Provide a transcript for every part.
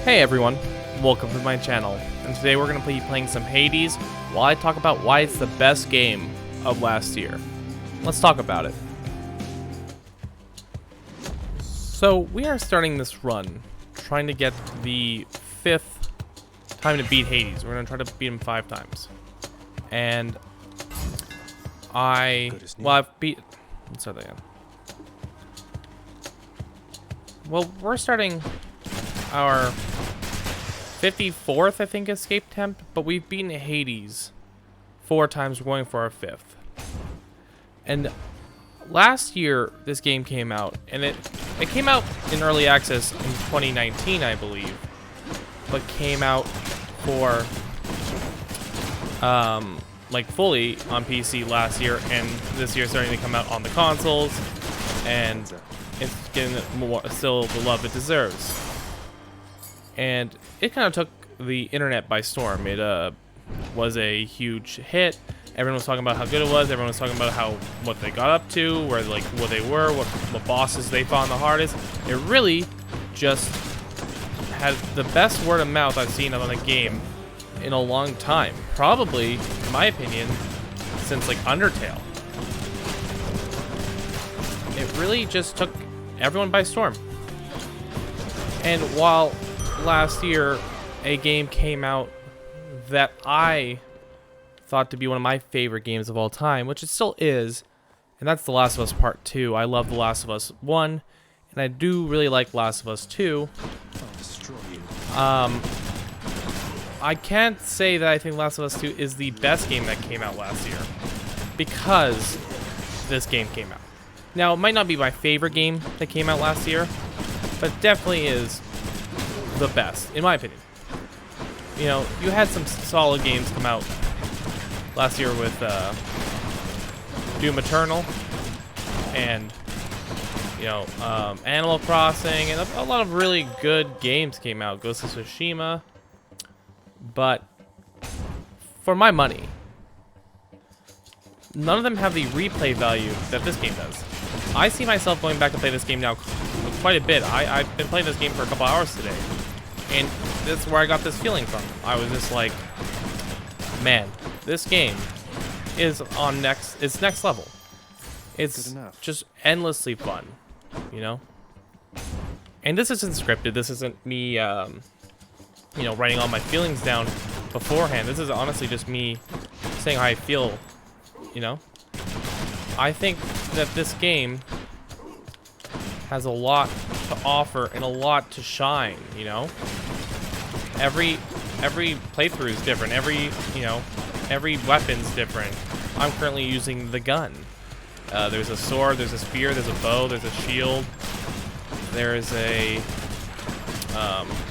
Hey everyone, welcome to my channel, and today we're going to be playing some Hades while I talk about why it's the best game of last year. Let's talk about it. So we are starting this run, trying to get the 5th time to beat Hades. We're going to try to beat him 5 times. And I've beat... Let's start that again. Well, we're starting our 54th, I think, escape attempt, but we've beaten Hades 4 times. We're going for our 5th. And last year, this game came out, and it came out in early access in 2019, I believe, but came out for like fully on PC last year, and this year starting to come out on the consoles, and it's getting still the love it deserves. And it kind of took the internet by storm. It was a huge hit. Everyone was talking about how good it was. Everyone was talking about what they got up to, where what they were, what bosses they fought on the hardest. It really just had the best word of mouth I've seen on a game in a long time. Probably, in my opinion, since like Undertale. It really just took everyone by storm. And while last year a game came out that I thought to be one of my favorite games of all time, which it still is, and that's The Last of Us Part 2. I love The Last of Us 1, and I do really like Last of Us 2. I'll destroy you. I can't say that I think Last of Us 2 is the best game that came out last year, because this game came out. Now, it might not be my favorite game that came out last year, but it definitely is the best, in my opinion. You know, you had some solid games come out last year with Doom Eternal and, you know, Animal Crossing, and a lot of really good games came out. Ghost of Tsushima. But for my money, none of them have the replay value that this game does. I see myself going back to play this game now quite a bit. I've been playing this game for a couple hours today, and that's where I got this feeling from. I was just like, man, this game is it's next level. It's just endlessly fun, you know? And this isn't scripted. This isn't me, you know, writing all my feelings down beforehand. This is honestly just me saying how I feel, you know? I think that this game has a lot to offer and a lot to shine, you know? Every playthrough is different. Every weapon's different. I'm currently using the gun. There's a sword, there's a spear, there's a bow, there's a shield, there's a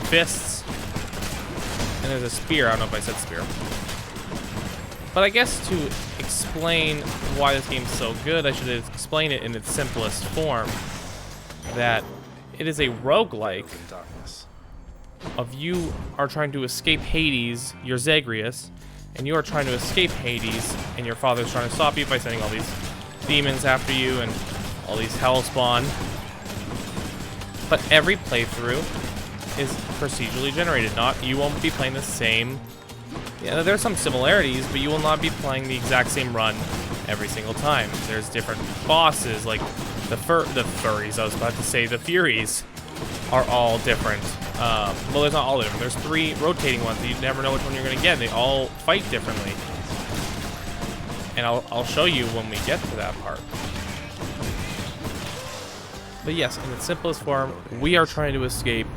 fists, and there's a spear. I don't know if I said spear. But I guess to explain why this game's so good, I should explain it in its simplest form. That it is a roguelike of you are trying to escape Hades, you're Zagreus, and you are trying to escape Hades, and your father's trying to stop you by sending all these demons after you and all these hellspawn. But every playthrough is procedurally generated. You won't be playing the same. Yeah, there's some similarities, but you will not be playing the exact same run every single time. There's different bosses, like the furries. I was about to say the Furies are all different. Well, there's not all of them. There's 3 rotating ones that you never know which one you're going to get. They all fight differently. And I'll show you when we get to that part. But yes, in its simplest form, we are trying to escape.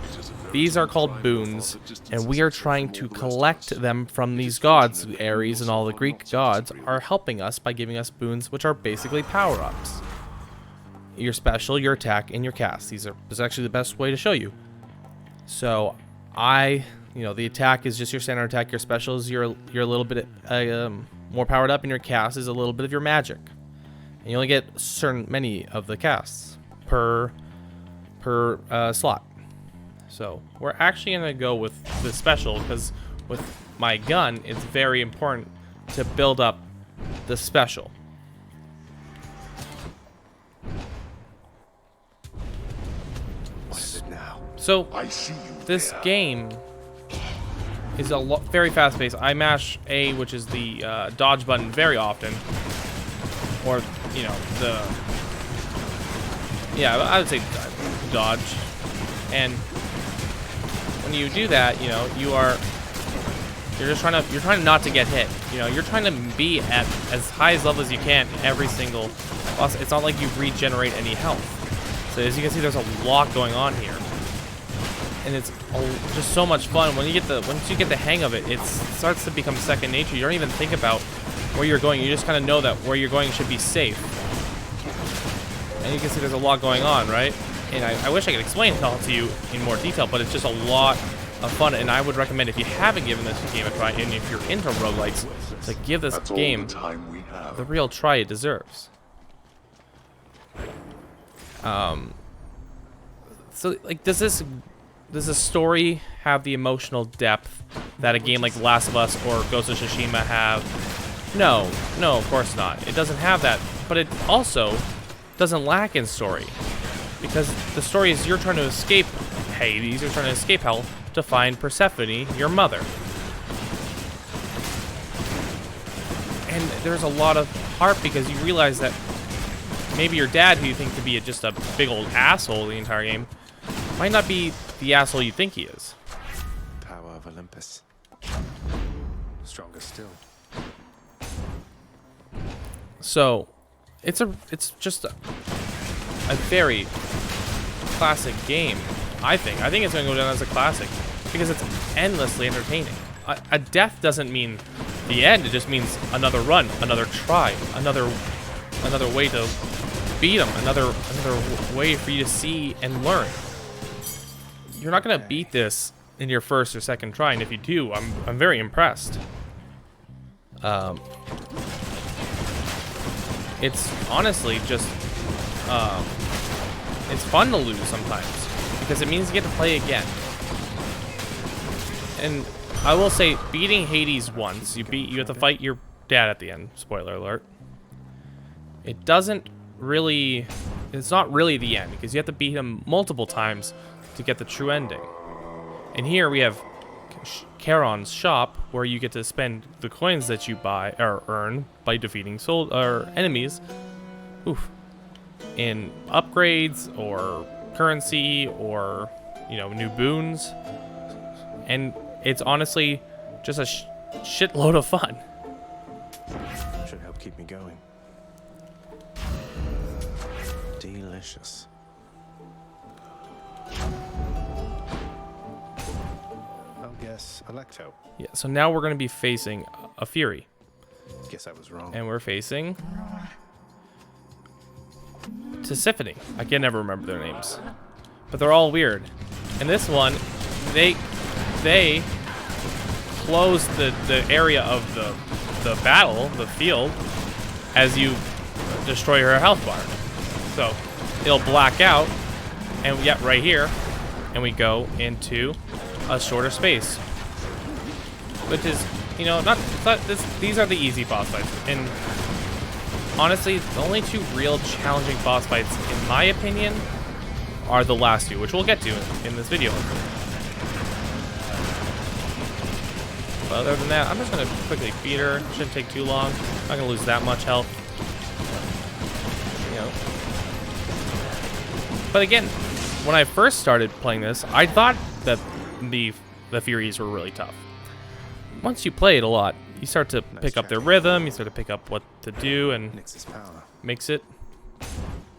These are called boons, and we are trying to collect them from these gods. Ares and all the Greek gods are helping us by giving us boons, which are basically power-ups. Your special, your attack, and your cast. This is actually the best way to show you. So, you know, the attack is just your standard attack. Your special is your little bit more powered up, and your cast is a little bit of your magic. And you only get many of the casts per slot. So we're actually gonna go with the special, because with my gun, it's very important to build up the special. So I see you this there. game is very fast-paced. I mash A, which is the dodge button, very often, or you know I would say dodge. And when you do that, you know you're trying not to get hit. You know, you're trying to be at as high as level as you can every single boss. It's not like you regenerate any health. So as you can see, there's a lot going on here. And it's just so much fun. Once you get the hang of it, it starts to become second nature. You don't even think about where you're going. You just kind of know that where you're going should be safe. And you can see there's a lot going on, right? And I wish I could explain it all to you in more detail, but it's just a lot of fun. And I would recommend, if you haven't given this game a try, and if you're into roguelikes, to give this game the real try it deserves. So, like, does this story have the emotional depth that a game like The Last of Us or Ghost of Tsushima have? No, of course not. It doesn't have that, but it also doesn't lack in story, because the story is you're trying to escape Hades, you're trying to escape hell to find Persephone, your mother. And there's a lot of heart because you realize that maybe your dad, who you think to be just a big old asshole the entire game, might not be the asshole you think he is. Power of Olympus. Stronger still. So, it's just a very classic game, I think. I think it's going to go down as a classic because it's endlessly entertaining. A death doesn't mean the end. It just means another run, another try, another way to beat them, another way for you to see and learn. You're not going to beat this in your first or second try, and if you do, I'm very impressed. It's honestly just it's fun to lose sometimes because it means you get to play again. And I will say, beating Hades once, you have to fight your dad at the end. Spoiler alert. It's not really the end because you have to beat him multiple times to get the true ending. And here we have Charon's shop, where you get to spend the coins that you buy or earn by defeating enemies, in upgrades or currency or new boons. And it's honestly just a shitload of fun. Should help keep me going. Delicious. I'll guess Electo. Yeah, so now we're going to be facing a Fury. Guess I was wrong. And we're facing Persephone. I can never remember their names, but they're all weird. And this one, they close the area of the battle, the field, as you destroy her health bar. So it'll black out, and we get right here, and we go into a shorter space, which is, these are the easy boss fights. And honestly, the only two real challenging boss fights, in my opinion, are the last two, which we'll get to in this video. But other than that, I'm just going to quickly beat her. Shouldn't take too long. I'm not going to lose that much health. But again, when I first started playing this, I thought that the Furies were really tough. Once you play it a lot, you start to pick up their rhythm, you start to pick up what to do, and makes it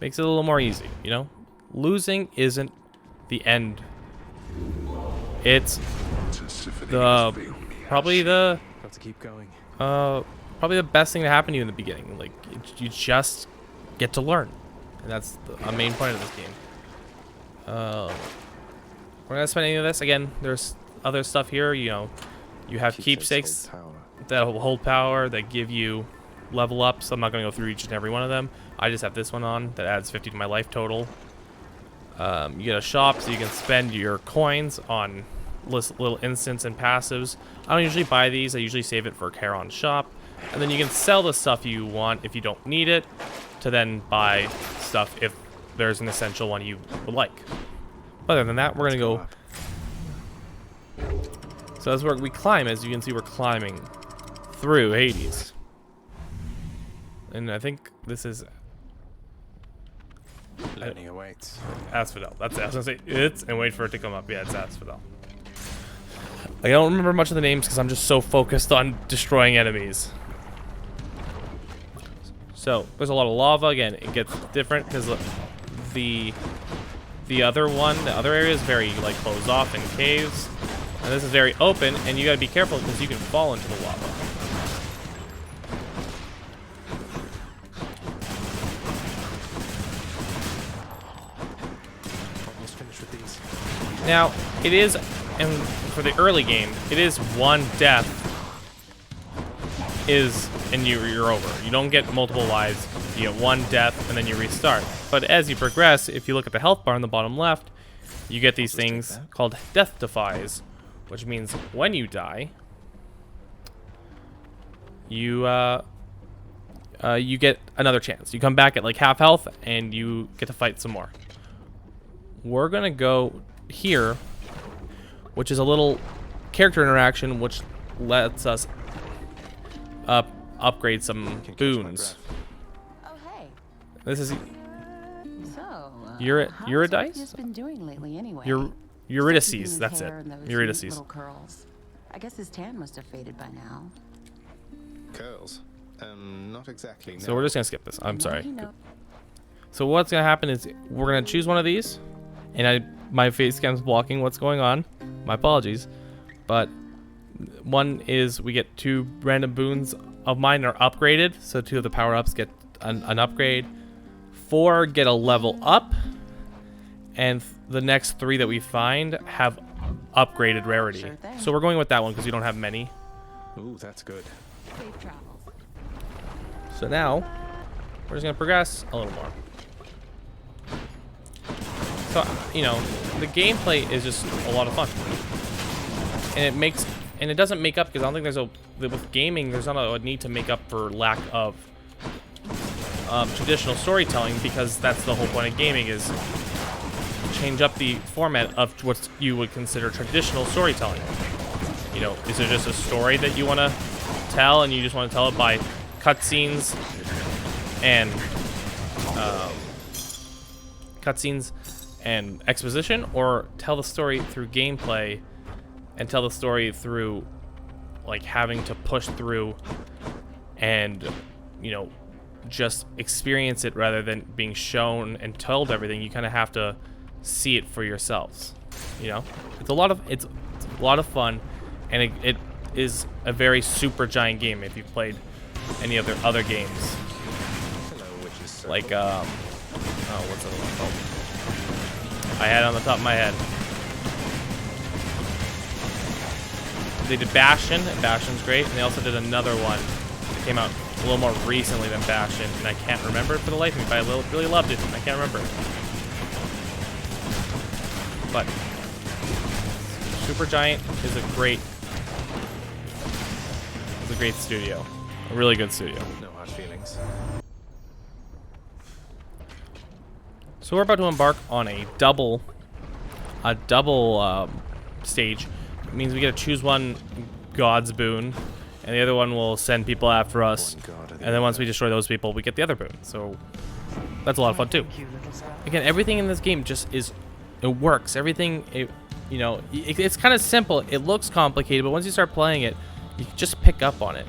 a little more easy, Losing isn't the end. It's probably the best thing to happen to you in the beginning. Like, you just get to learn, and that's a main point of this game. We're not gonna spend any of this. Again, there's other stuff here. You have keepsakes that hold power, that give you level ups. I'm not gonna go through each and every one of them. I just have this one on that adds 50 to my life total. You get a shop, so you can spend your coins on little instants and passives. I don't usually buy these. I usually save it for Charon's shop, and then you can sell the stuff you want if you don't need it, to then buy stuff if there's an essential one you would like. Other than that, we're gonna Go go. up. So that's where we climb. As you can see, we're climbing through Hades. And I think this is Learning awaits. Asphodel. That's it. I was gonna say it's and wait for it to come up. Yeah, it's Asphodel. I don't remember much of the names because I'm just so focused on destroying enemies. So there's a lot of lava. Again, it gets different because the other area is very like closed off in caves, and this is very open. And you gotta be careful because you can fall into the lava. Almost finished with these. Now, it is, and for the early game, it is one death and you're over. You don't get multiple lives. You get one death and then you restart. But as you progress, if you look at the health bar on the bottom left, you get these things called death defies, which means when you die, you get another chance. You come back at like half health and you get to fight some more. We're gonna go here, which is a little character interaction which lets us upgrade some boons. Oh, hey. This is So, Eurydice? been doing lately anyway? Eurydice, that's it. Eurydice. Little curls. I guess his tan must have faded by now. Curls. Not exactly. So we're just gonna skip this. I'm sorry. You know, So what's gonna happen is we're gonna choose one of these, and my face cam's blocking what's going on. My apologies, but one is we get 2 random boons of mine are upgraded, so 2 of the power-ups get an upgrade. 4 get a level up, and the next 3 that we find have upgraded rarity. Sure thing. So we're going with that one because we don't have many. Ooh, that's good. safe travels. So now we're just gonna progress a little more. So you know, the gameplay is just a lot of fun, and it doesn't make up because I don't think with gaming there's not a need to make up for lack of traditional storytelling, because that's the whole point of gaming is change up the format of what you would consider traditional storytelling. You know, is there just a story that you want to tell and you just want to tell it by cutscenes and exposition, or tell the story through gameplay and tell the story through like having to push through and, you know, just experience it rather than being shown and told everything. You kind of have to see it for yourselves. You know, it's a lot of fun, and it is a very super giant game if you've played any other games. Hello, witches. Like what's the other one called? I had it on the top of my head. They did Bastion, and Bastion's great, and they also did another one that came out a little more recently than Bastion, and I can't remember it for the life of me, but I really loved it, and I can't remember it. But Supergiant is a great studio, a really good studio. No hard feelings. So we're about to embark on a double stage. It means we get to choose one God's boon, and the other one will send people after us. And then once we destroy those people, we get the other boon. So that's a lot of fun too. Again, everything in this game just it works. Everything, you know, it's kind of simple. It looks complicated, but once you start playing it, you just pick up on it.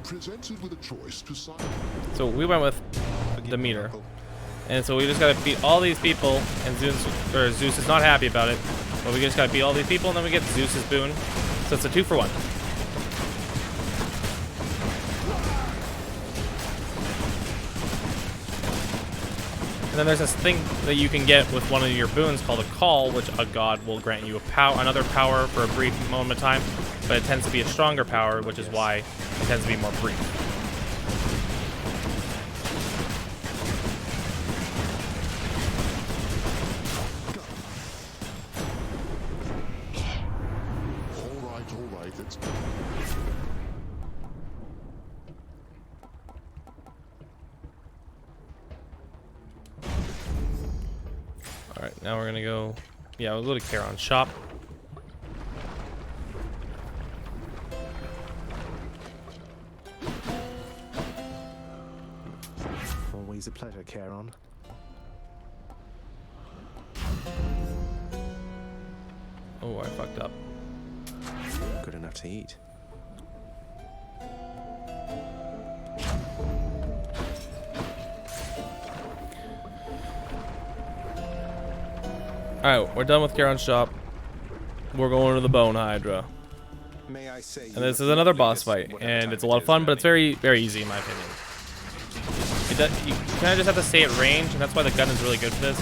Presented with a choice to sign. So we went with the meter, and so we just gotta beat all these people, and Zeus is not happy about it, but we just gotta beat all these people, and then we get Zeus's boon. So it's a 2-for-1. And then there's this thing that you can get with one of your boons called a call, which a god will grant you another power for a brief moment of time, but it tends to be a stronger power, which is why it tends to be more brief. All right, now we're gonna go. Yeah, we'll go to Charon's shop. Always a pleasure, Charon. Oh, I fucked up. Good enough to eat. Alright, we're done with Charon's shop. We're going to the Bone Hydra. May I say? And this is another boss fight, and it's a lot of fun, but it's very, very easy in my opinion. You kind of just have to stay at range, and that's why the gun is really good for this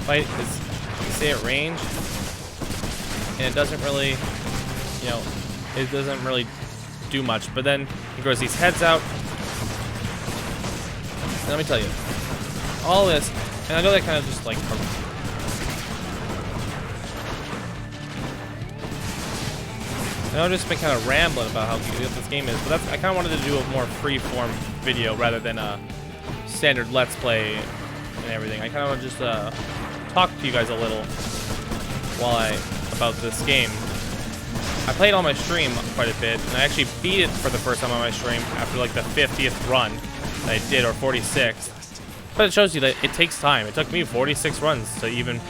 fight, is you stay at range, and it doesn't really, you know, it doesn't really do much, but then he grows these heads out. And let me tell you, all this, and I know that kind of just like, and I've just been kind of rambling about how good this game is, but I kind of wanted to do a more free-form video rather than a standard Let's Play and everything. I kind of want to just talk to you guys a little about this game. I played on my stream quite a bit, and I actually beat it for the first time on my stream after like the 50th run that I did, or 46th. But it shows you that it takes time. It took me 46 runs to even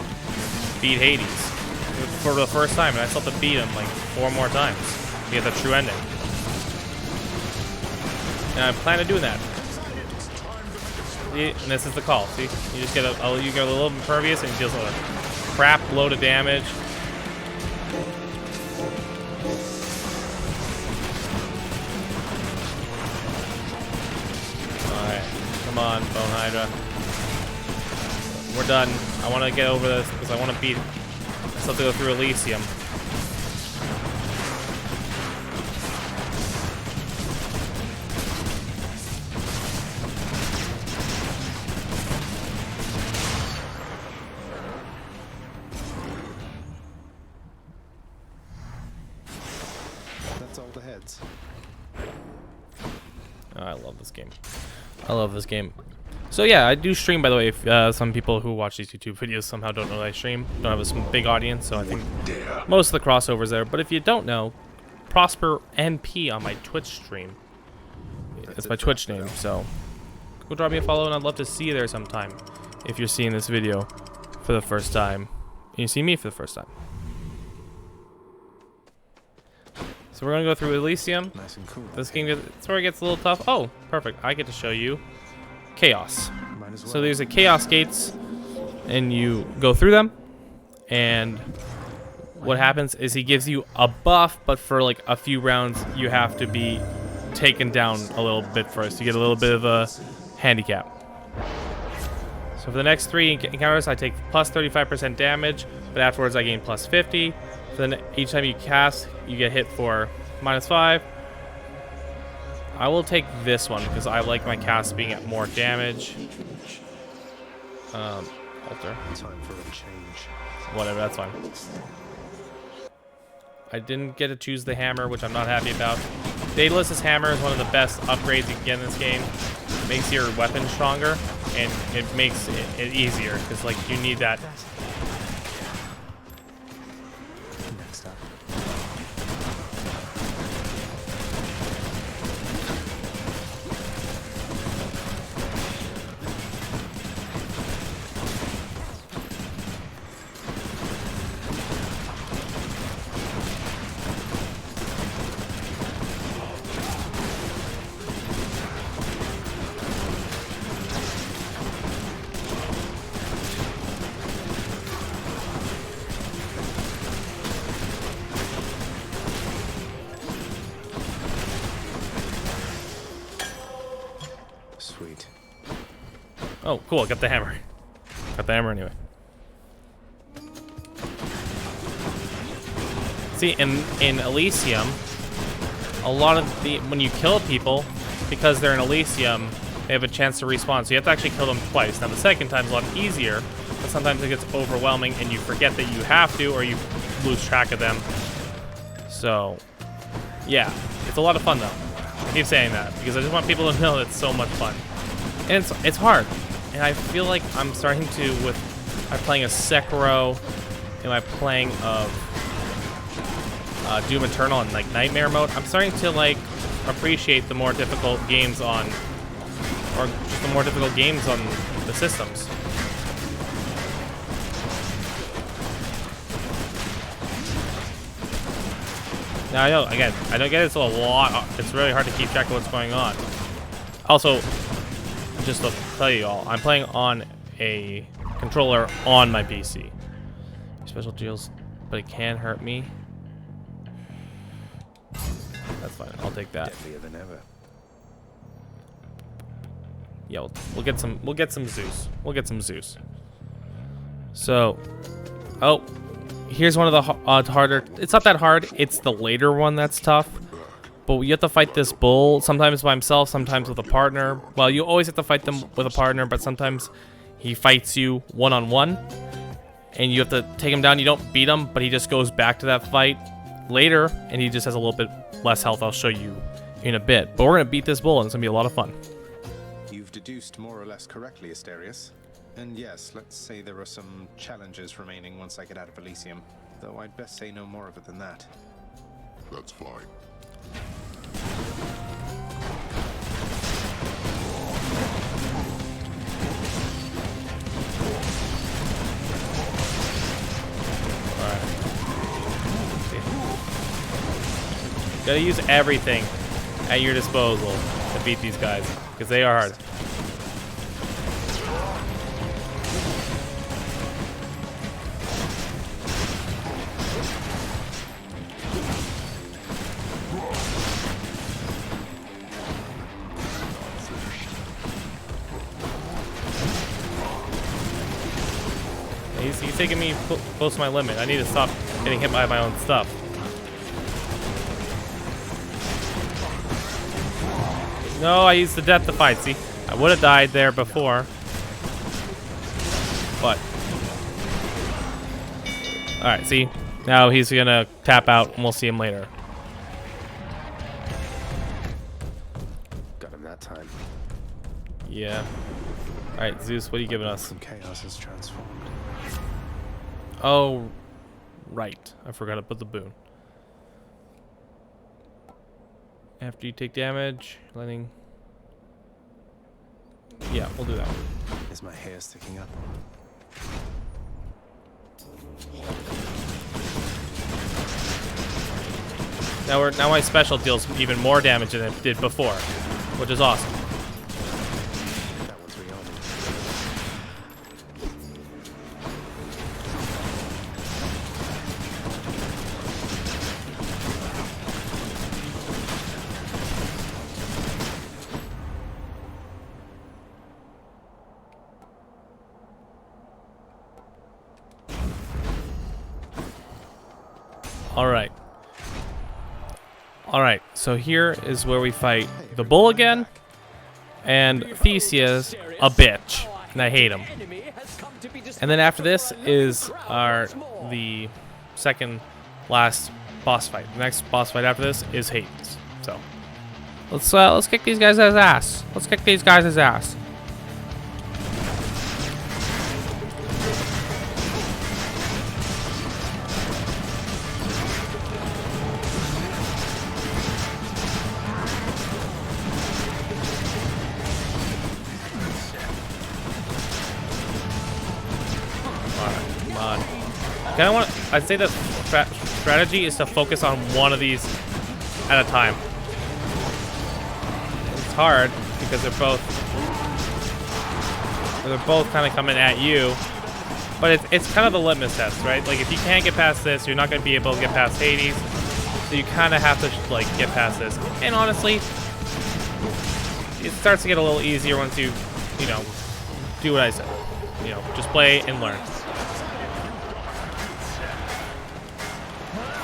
beat Hades for the first time, and I still have to beat him like 4 more times to get the true ending. And I plan on doing that. See, and this is the call. See, you just get you get a little impervious, and he deals with a crap load of damage. All right, come on, Bone Hydra. We're done. I want to get over this because I want to beat. I still have to go through Elysium. That's all the heads. Oh, I love this game. I love this game. So yeah, I do stream, by the way. If some people who watch these YouTube videos somehow don't know that I stream, don't have a big audience, so I think most of the crossovers there. But if you don't know, Prosper MP on my Twitch stream. That's my Twitch name, so go drop me a follow, and I'd love to see you there sometime. If you're seeing this video for the first time, and you see me for the first time. So we're gonna go through Elysium. Nice and cool. This game it's where it gets a little tough. Oh, perfect. I get to show you Chaos. Might as well. So there's a Chaos gates, and you go through them, and what happens is he gives you a buff, but for like a few rounds you have to be taken down a little bit first. You get a little bit of a handicap. So for the next 3 encounters, I take plus 35% damage, but afterwards I gain plus 50. So then each time you cast, you get hit for minus 5. I will take this one because I like my cast being at more damage. Alter. Time for a change. Whatever, that's fine. I didn't get to choose the hammer, which I'm not happy about. Daedalus' hammer is one of the best upgrades you can get in this game. It makes your weapon stronger, and it makes it easier, because like you need that. Next up. Sweet. Oh, cool, got the hammer. Got the hammer anyway. See, in Elysium, a lot of when you kill people, because they're in Elysium, they have a chance to respawn. So you have to actually kill them twice. Now the second time's a lot easier, but sometimes it gets overwhelming and you forget that you have to, or you lose track of them. So, yeah, it's a lot of fun though. I keep saying that because I just want people to know it's so much fun. And it's hard. And I feel like I'm starting to, with Am I playing a Sekiro? Am I playing of Doom Eternal in like Nightmare mode? I'm starting to like appreciate the more difficult games on, or just the more difficult games on the systems. Now I know, again, I don't get it's a lot. It's really hard to keep track of what's going on. Also, just to tell you all, I'm playing on a controller on my PC. Special deals, but it can hurt me. That's fine. I'll take that. Deadlier than ever. Yeah, we'll get some. We'll get some Zeus. We'll get some Zeus. So, oh, here's one of the harder. It's not that hard. It's the later one that's tough. But you have to fight this bull sometimes by himself, sometimes with a partner. Well, you always have to fight them with a partner, but sometimes he fights you one-on-one, and you have to take him down. You don't beat him, but he just goes back to that fight later, and he just has a little bit less health. I'll show you in a bit. But we're gonna beat this bull, and it's gonna be a lot of fun. You've deduced more or less correctly, Asterius. And yes, let's say there are some challenges remaining once I get out of Elysium. Though I'd best say no more of it than that. That's fine. Gotta use everything at your disposal to beat these guys, because they are hard. He's taking me close to my limit. I need to stop getting hit by my own stuff. No, I used the death to fight. See, I would have died there before, but all right. See, now he's gonna tap out, and we'll see him later. Got him that time. Yeah. All right, Zeus, what are you giving us? Some chaos has transformed. Oh, right. I forgot to put the boon. After you take damage, letting... Yeah, we'll do that one. Is my hair sticking up? Now my special deals even more damage than it did before, which is awesome. That one's rearming. Alright, so here is where we fight the bull again, and Theseus, a bitch, and I hate him. And then after this is the second last boss fight. The next boss fight after this is Hades. So let's kick these guys' ass. Let's kick these guys' ass. I'd say the strategy is to focus on one of these at a time. It's hard because they're both kind of coming at you, but it's kind of the litmus test, right? Like if you can't get past this, you're not going to be able to get past Hades. So you kind of have to like get past this. And honestly, it starts to get a little easier once you do what I said. Just play and learn.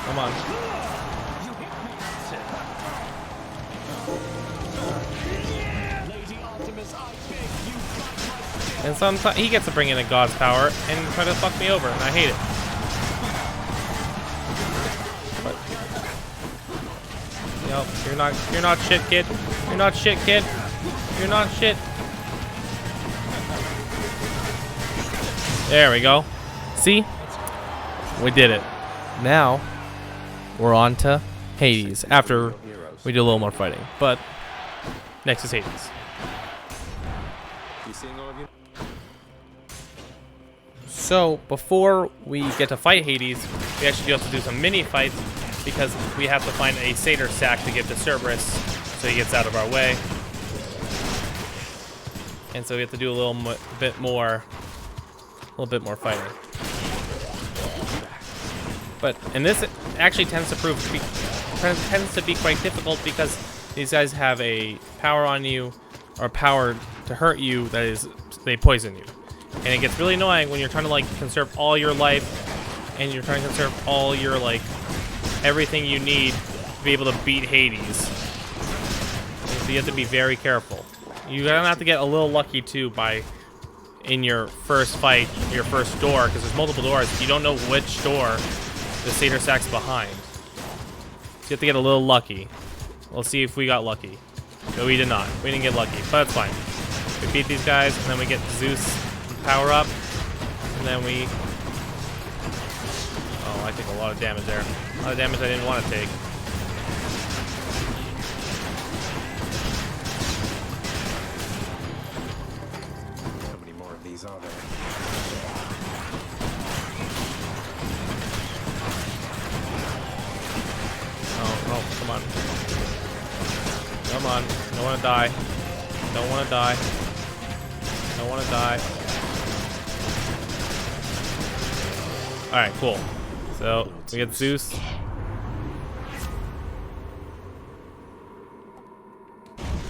Come on. And sometimes he gets to bring in a god's power and try to fuck me over, and I hate it. But, you're not shit, kid. You're not shit, kid. You're not shit. There we go. See? We did it. Now, we're on to Hades after we do a little more fighting. But next is Hades. You seeing all of you? So, before we get to fight Hades, we actually do have to do some mini fights because we have to find a satyr sack to give to Cerberus so he gets out of our way. And so we have to do a little bit more fighting. But and this actually tends to be quite difficult because these guys have a power on you or power to hurt you that is they poison you. And it gets really annoying when you're trying to like conserve all your life and you're trying to conserve all your like everything you need to be able to beat Hades. And so you have to be very careful. You're gonna have to get a little lucky too by in your first fight, your first door, because there's multiple doors. You don't know which door the satyr sack's behind. So you have to get a little lucky. We'll see if we got lucky. No, we did not. We didn't get lucky, but that's fine. We beat these guys, and then we get Zeus power up, and then we... Oh, I take a lot of damage there. A lot of damage I didn't want to take. How many more of these are there? Oh, come on. Come on. Don't want to die. Don't want to die. Don't want to die. Alright, cool. So, we get Zeus.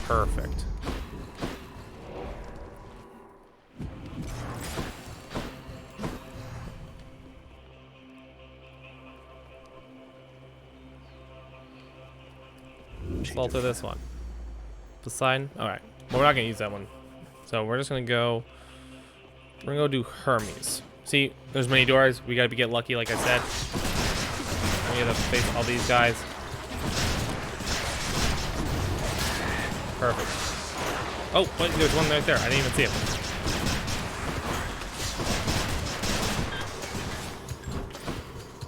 Perfect. Let's alter this one. Poseidon? Alright. Well, we're not gonna use that one. So we're just gonna go. We're gonna go do Hermes. See, there's many doors. We gotta get lucky, like I said. We gotta face all these guys. Perfect. Oh, wait, there's one right there. I didn't even see him.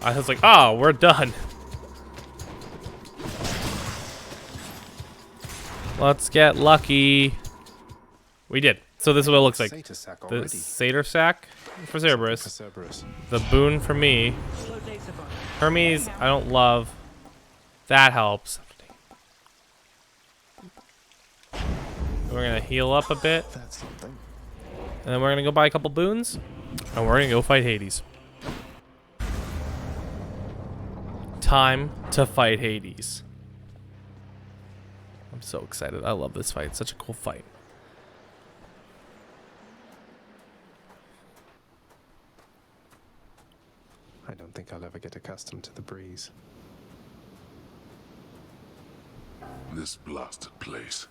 I was like, oh, we're done. Let's get lucky. We did. So this is what it looks like. The satyr sack for Cerberus. The boon for me. Hermes, I don't love. That helps. We're gonna heal up a bit. And then we're gonna go buy a couple boons. And we're gonna go fight Hades. Time to fight Hades. I'm so excited. I love this fight. It's such a cool fight. I don't think I'll ever get accustomed to the breeze. This blasted place.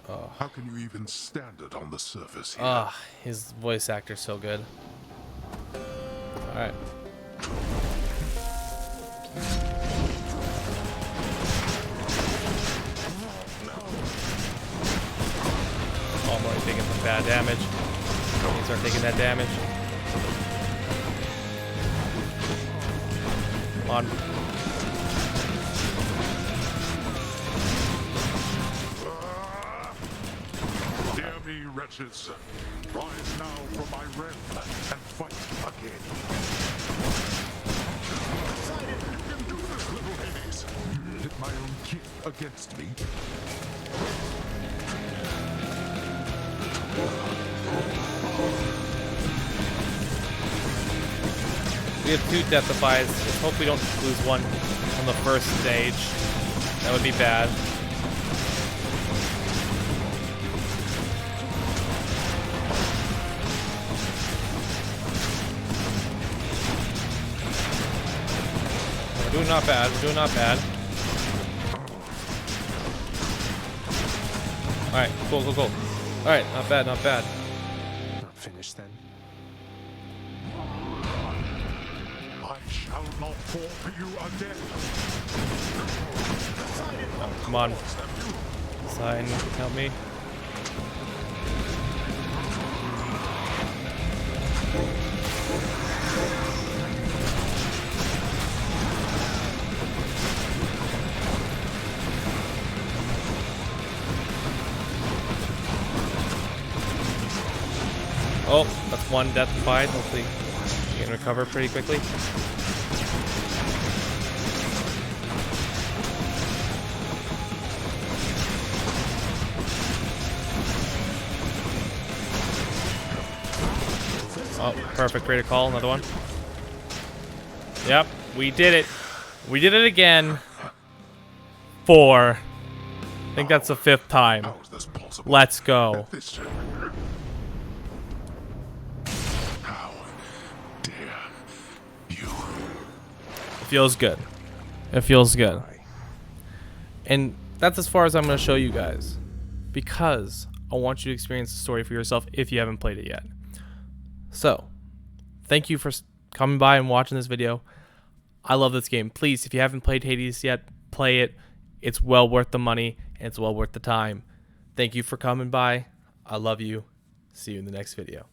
How can you even stand it on the surface here? Ah, his voice actor's so good. Alright. Oh, I'm already taking some bad damage. You start taking that damage. Come on. Dear me, wretches. Rise now from my realm and fight again. You can do this, little Hades. Pit my own kin against me. We have 2 Deathifies. Let's hope we don't lose one on the first stage. That would be bad. We're doing not bad. We're doing not bad. Alright, cool, cool, cool. Alright, not bad, not bad. Not finished then. I shall not fall for you again. Oh, come on. Sign, help me. Oh, that's one death fight. Hopefully we can recover pretty quickly. Oh, perfect. Great call. Another one. Yep, we did it. We did it again. 4. I think that's the 5th time. How is this possible? Let's go. How dare you? It feels good. It feels good. And that's as far as I'm going to show you guys. Because I want you to experience the story for yourself if you haven't played it yet. So, thank you for coming by and watching this video. I love this game. Please, if you haven't played Hades yet, play it. It's well worth the money, and it's well worth the time. Thank you for coming by. I love you. See you in the next video.